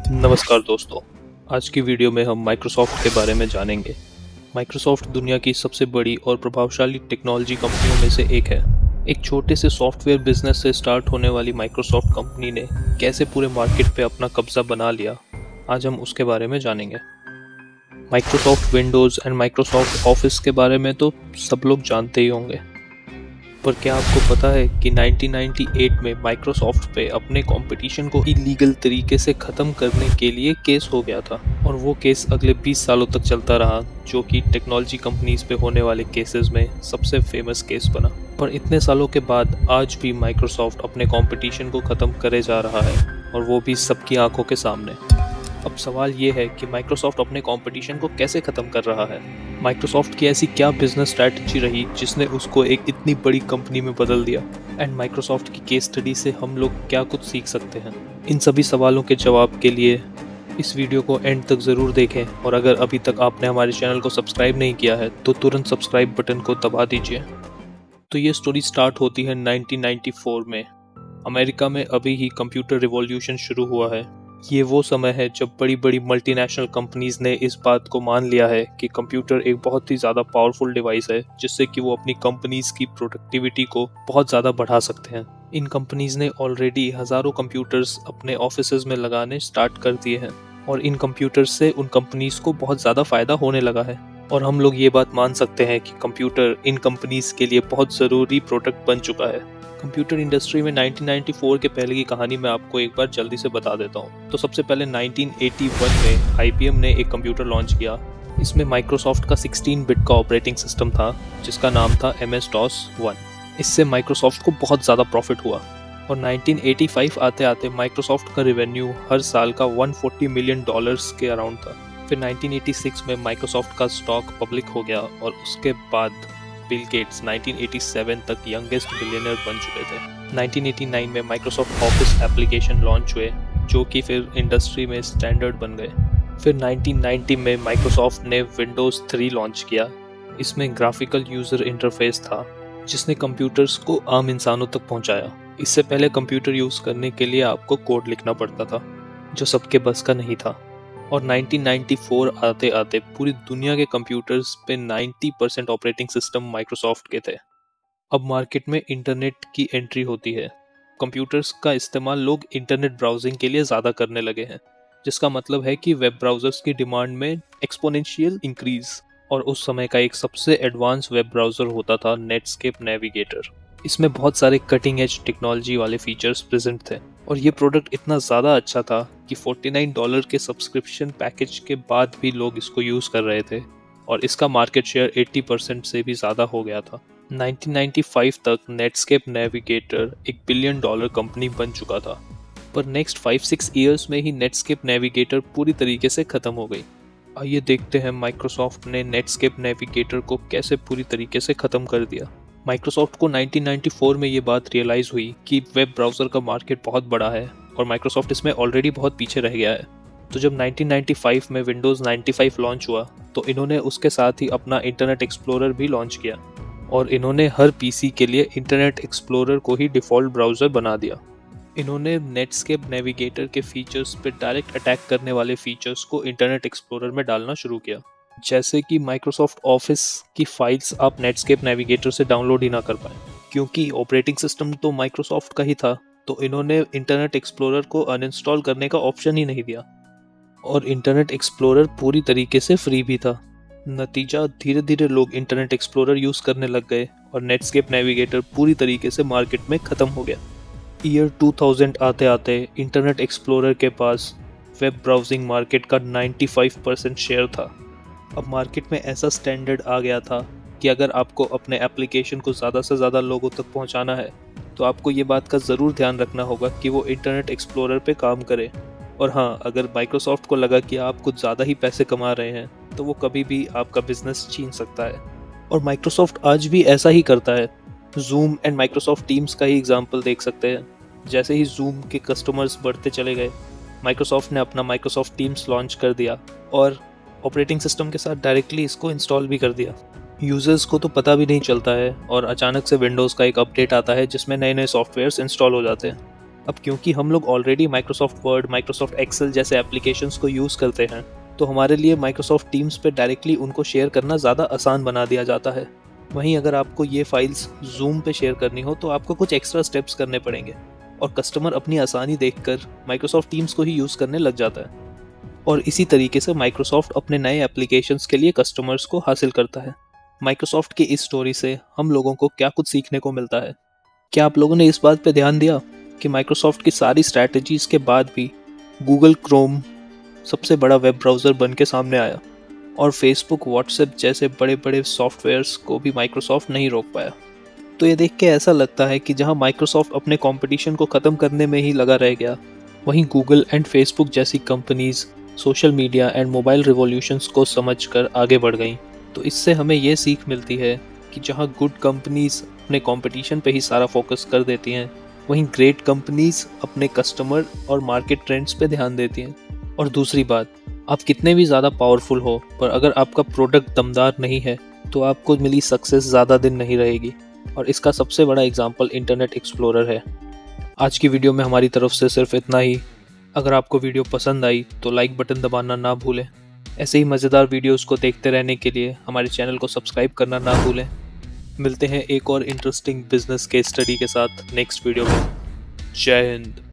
नमस्कार दोस्तों, आज की वीडियो में हम माइक्रोसॉफ्ट के बारे में जानेंगे। माइक्रोसॉफ्ट दुनिया की सबसे बड़ी और प्रभावशाली टेक्नोलॉजी कंपनियों में से एक है। एक छोटे से सॉफ्टवेयर बिजनेस से स्टार्ट होने वाली माइक्रोसॉफ्ट कंपनी ने कैसे पूरे मार्केट पे अपना कब्जा बना लिया, आज हम उसके बारे में जानेंगे। Microsoft Windows and Microsoft office के बारे में तो सब लोग जानते ही होंगे, पर क्या आपको पता है कि 1998 में माइक्रोसॉफ्ट पे अपने कंपटीशन को इलीगल तरीके से ख़त्म करने के लिए केस हो गया था, और वो केस अगले 20 सालों तक चलता रहा, जो कि टेक्नोलॉजी कंपनीज पे होने वाले केसेस में सबसे फेमस केस बना। पर इतने सालों के बाद आज भी माइक्रोसॉफ्ट अपने कंपटीशन को ख़त्म करे जा रहा है, और वो भी सबकी आंखों के सामने। अब सवाल ये है कि माइक्रोसॉफ्ट अपने कंपटीशन को कैसे ख़त्म कर रहा है। माइक्रोसॉफ्ट की ऐसी क्या बिजनेस स्ट्रैटेजी रही जिसने उसको एक इतनी बड़ी कंपनी में बदल दिया, एंड माइक्रोसॉफ्ट की केस स्टडी से हम लोग क्या कुछ सीख सकते हैं। इन सभी सवालों के जवाब के लिए इस वीडियो को एंड तक ज़रूर देखें, और अगर अभी तक आपने हमारे चैनल को सब्सक्राइब नहीं किया है तो तुरंत सब्सक्राइब बटन को दबा दीजिए। तो ये स्टोरी स्टार्ट होती है 1994 में। अमेरिका में अभी ही कंप्यूटर रिवॉल्यूशन शुरू हुआ है। ये वो समय है जब बड़ी बड़ी मल्टीनेशनल कंपनीज ने इस बात को मान लिया है कि कंप्यूटर एक बहुत ही ज़्यादा पावरफुल डिवाइस है, जिससे कि वो अपनी कंपनीज की प्रोडक्टिविटी को बहुत ज़्यादा बढ़ा सकते हैं। इन कंपनीज ने ऑलरेडी हज़ारों कंप्यूटर्स अपने ऑफिसेज में लगाने स्टार्ट कर दिए हैं, और इन कंप्यूटर्स से उन कंपनीज को बहुत ज़्यादा फ़ायदा होने लगा है। और हम लोग ये बात मान सकते हैं कि कंप्यूटर इन कंपनीज के लिए बहुत ज़रूरी प्रोडक्ट बन चुका है। कंप्यूटर इंडस्ट्री में 1994 के पहले की कहानी मैं आपको एक बार जल्दी से बता देता हूँ। तो सबसे पहले 1981 में IBM ने एक कंप्यूटर लॉन्च किया। इसमें माइक्रोसॉफ्ट का 16 बिट का ऑपरेटिंग सिस्टम था, जिसका नाम था MS-DOS 1। इससे माइक्रोसॉफ्ट को बहुत ज़्यादा प्रॉफिट हुआ, और 1985 आते आते माइक्रोसॉफ्ट का रेवेन्यू हर साल का $140 मिलियन के अराउंड था। फिर 1986 में माइक्रोसॉफ्ट का स्टॉक पब्लिक हो गया, और उसके बाद बिल गेट्स 1987 तक यंगेस्ट बिलियनर बन चुके थे। 1989 में माइक्रोसॉफ्ट ऑफिस एप्लीकेशन लॉन्च हुए, जो कि फिर इंडस्ट्री में स्टैंडर्ड बन गए। फिर 1990 में माइक्रोसॉफ्ट ने विंडोज़ 3 लॉन्च किया। इसमें ग्राफिकल यूज़र इंटरफेस था, जिसने कंप्यूटर्स को आम इंसानों तक पहुंचाया। इससे पहले कंप्यूटर यूज़ करने के लिए आपको कोड लिखना पड़ता था, जो सबके बस का नहीं था। और 1994 आते आते पूरी दुनिया के कंप्यूटर्स पे 90% ऑपरेटिंग सिस्टम माइक्रोसॉफ्ट के थे। अब मार्केट में इंटरनेट की एंट्री होती है। कंप्यूटर्स का इस्तेमाल लोग इंटरनेट ब्राउजिंग के लिए ज़्यादा करने लगे हैं, जिसका मतलब है कि वेब ब्राउज़र्स की डिमांड में एक्सपोनेंशियल इंक्रीज। और उस समय का एक सबसे एडवांस वेब ब्राउज़र होता था नेटस्केप नेविगेटर। इसमें बहुत सारे कटिंग एज टेक्नोलॉजी वाले फीचर्स प्रेजेंट थे, और ये प्रोडक्ट इतना ज़्यादा अच्छा था कि $49 के सब्सक्रिप्शन पैकेज के बाद भी लोग इसको यूज़ कर रहे थे, और इसका मार्केट शेयर 80% से भी ज़्यादा हो गया था। 1995 तक नेटस्केप नेविगेटर एक $1 बिलियन कंपनी बन चुका था, पर नेक्स्ट 5-6 ईयर्स में ही नेटस्केप नेविगेटर पूरी तरीके से ख़त्म हो गई। आइए देखते हैं माइक्रोसॉफ्ट ने नेटस्केप नेविगेटर को कैसे पूरी तरीके से ख़त्म कर दिया। माइक्रोसॉफ्ट को 1994 में ये बात रियलाइज़ हुई कि वेब ब्राउज़र का मार्केट बहुत बड़ा है, और माइक्रोसॉफ्ट इसमें ऑलरेडी बहुत पीछे रह गया है। तो जब 1995 में विंडोज़ 95 लॉन्च हुआ, तो इन्होंने उसके साथ ही अपना इंटरनेट एक्सप्लोरर भी लॉन्च किया, और इन्होंने हर पीसी के लिए इंटरनेट एक्सप्लोरर को ही डिफ़ॉल्ट ब्राउज़र बना दिया। इन्होंने नेटस्केप नेविगेटर के फीचर्स पे डायरेक्ट अटैक करने वाले फीचर्स को इंटरनेट एक्सप्लोरर में डालना शुरू किया, जैसे कि माइक्रोसॉफ्ट ऑफिस की फाइल्स आप नेटस्केप नेविगेटर से डाउनलोड ही ना कर पाएँ। क्योंकि ऑपरेटिंग सिस्टम तो माइक्रोसॉफ्ट का ही था, तो इन्होंने इंटरनेट एक्सप्लोरर को अनइंस्टॉल करने का ऑप्शन ही नहीं दिया, और इंटरनेट एक्सप्लोरर पूरी तरीके से फ्री भी था। नतीजा, धीरे धीरे लोग इंटरनेट एक्सप्लोरर यूज़ करने लग गए, और नेटस्केप नेविगेटर पूरी तरीके से मार्केट में ख़त्म हो गया। ईयर 2000 आते आते इंटरनेट एक्सप्लोरर के पास वेब ब्राउजिंग मार्केट का 95% शेयर था। अब मार्केट में ऐसा स्टैंडर्ड आ गया था कि अगर आपको अपने एप्लीकेशन को ज़्यादा से ज़्यादा लोगों तक पहुंचाना है, तो आपको ये बात का ज़रूर ध्यान रखना होगा कि वो इंटरनेट एक्सप्लोरर पे काम करे। और हाँ, अगर माइक्रोसॉफ्ट को लगा कि आप कुछ ज़्यादा ही पैसे कमा रहे हैं, तो वो कभी भी आपका बिजनेस छीन सकता है, और माइक्रोसॉफ्ट आज भी ऐसा ही करता है। जूम एंड माइक्रोसॉफ्ट टीम्स का ही एग्जाम्पल देख सकते हैं। जैसे ही जूम के कस्टमर्स बढ़ते चले गए, माइक्रोसॉफ्ट ने अपना माइक्रोसॉफ्ट टीम्स लॉन्च कर दिया, और ऑपरेटिंग सिस्टम के साथ डायरेक्टली इसको इंस्टॉल भी कर दिया। यूज़र्स को तो पता भी नहीं चलता है, और अचानक से विंडोज़ का एक अपडेट आता है जिसमें नए नए सॉफ्टवेयर्स इंस्टॉल हो जाते हैं। अब क्योंकि हम लोग already Microsoft Word, Microsoft Excel जैसे एप्लीकेशंस को यूज़ करते हैं, तो हमारे लिए माइक्रोसॉफ्ट टीम्स पे डायरेक्टली उनको शेयर करना ज़्यादा आसान बना दिया जाता है। वहीं अगर आपको ये फाइल्स जूम पे शेयर करनी हो तो आपको कुछ एक्स्ट्रा स्टेप्स करने पड़ेंगे और कस्टमर अपनी आसानी देखकर माइक्रोसॉफ्ट टीम्स को ही यूज़ करने लग जाता है। और इसी तरीके से माइक्रोसॉफ्ट अपने नए एप्लीकेशंस के लिए कस्टमर्स को हासिल करता है। माइक्रोसॉफ्ट की इस स्टोरी से हम लोगों को क्या कुछ सीखने को मिलता है? क्या आप लोगों ने इस बात पे ध्यान दिया कि माइक्रोसॉफ्ट की सारी स्ट्रैटेजीज़ के बाद भी गूगल क्रोम सबसे बड़ा वेब ब्राउज़र बन के सामने आया और फेसबुक, व्हाट्सएप जैसे बड़े बड़े सॉफ्टवेयर्स को भी माइक्रोसॉफ्ट नहीं रोक पाया? तो ये देख के ऐसा लगता है कि जहां माइक्रोसॉफ्ट अपने कंपटीशन को ख़त्म करने में ही लगा रह गया, वहीं गूगल एंड फेसबुक जैसी companies social media and mobile revolutions को समझकर आगे बढ़ गईं। तो इससे हमें ये सीख मिलती है कि जहां गुड कंपनीज अपने कंपटीशन पे ही सारा फोकस कर देती हैं, वहीं ग्रेट कंपनीज अपने कस्टमर और मार्केट ट्रेंड्स पे ध्यान देती हैं। और दूसरी बात, आप कितने भी ज़्यादा पावरफुल हो, पर अगर आपका प्रोडक्ट दमदार नहीं है तो आपको मिली सक्सेस ज़्यादा दिन नहीं रहेगी। और इसका सबसे बड़ा एग्जाम्पल इंटरनेट एक्सप्लोरर है। आज की वीडियो में हमारी तरफ से सिर्फ इतना ही। अगर आपको वीडियो पसंद आई तो लाइक बटन दबाना ना भूलें। ऐसे ही मज़ेदार वीडियोस को देखते रहने के लिए हमारे चैनल को सब्सक्राइब करना ना भूलें। मिलते हैं एक और इंटरेस्टिंग बिजनेस केस स्टडी के साथ नेक्स्ट वीडियो में। जय हिंद।